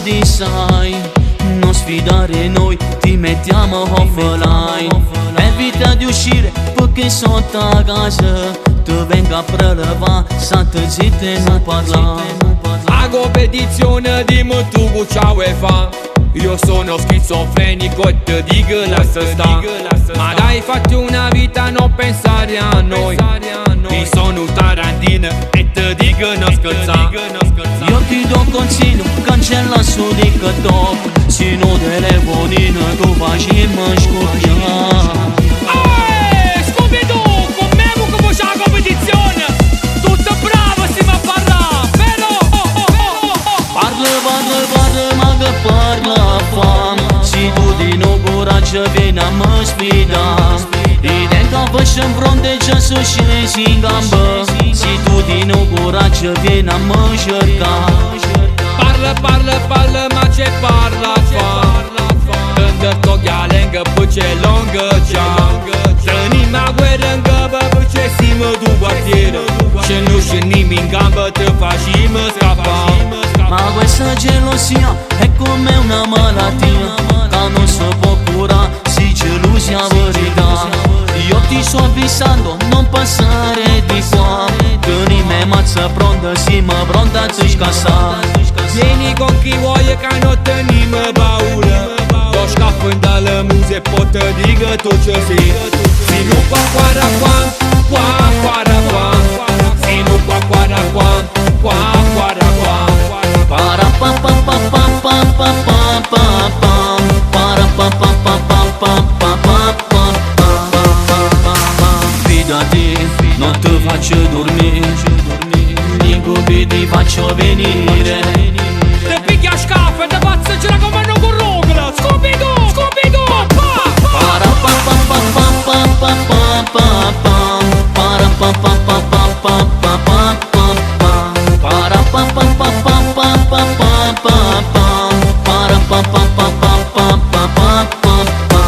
di sai, non sfidare noi, ti mettiamo offline. Evita di uscire perché sotto a casa ti venga a preleva, state zitte e non parla. A competizione dimmi tu cu ce vuoi fa. Io sono schizofrenico e ti dico lascia sta. Ma dai fatti una vita, non pensare a noi. Io sono Tarantino e ti dico non scherza. Io ti do un consiglio, cancella su TikTok, se no telefonino tu faci mă scopia. Scooby-Doo, con me che faccia la competizione. Tutto bravo si ma parla, però Parla, ma che parla fam. Se tu di nou coraggio vieni a mă sfida. Identica facem fronte ce să scesi în gambă. Se tu di nou coraggio vieni a mă cerca. Parla, ma ce parla fa. Când tocchi a lângă puce lungă cea. Trănima gueră în găbă puce simă du quartiere. Și nu și nimic în gambă te faci și mă scapa. Ma questa gelosia è come una malattia che non si può curare, si gelosia verità. Io ti sto avvisando, non passare di qua, che ni me mazza pronta, si ma pronta a ti scassare. Vieni con chi vuoi che non tenimo paura. Lo scaffando dalle muse pot te dico tu ce sei. Si nu qua qua qua, qua qua qua. Si nu qua qua qua, qua qua qua. Para pa pa pa pa pa pa pa pa pa. Para pa pa pa pa pa pa pa pa pa. Fidati, non ti faccio dormire, Nicobi ti faccio venire. Te picchia scaffa e te pazza ce la comando con rogola. Scooby-Doo, Scooby-Doo, pa! Para pa pa pa pa pa pa pa pa pa. Para pa pa pa pa pa pa pa pa pa. Para pa pa pa pa pa pa pa pa pa. Para pa pa pa pa pa pa pa pa pa.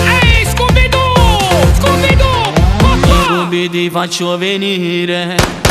Ehi, Scooby-Doo, Scooby-Doo, papà! Nicobi ti faccio venire.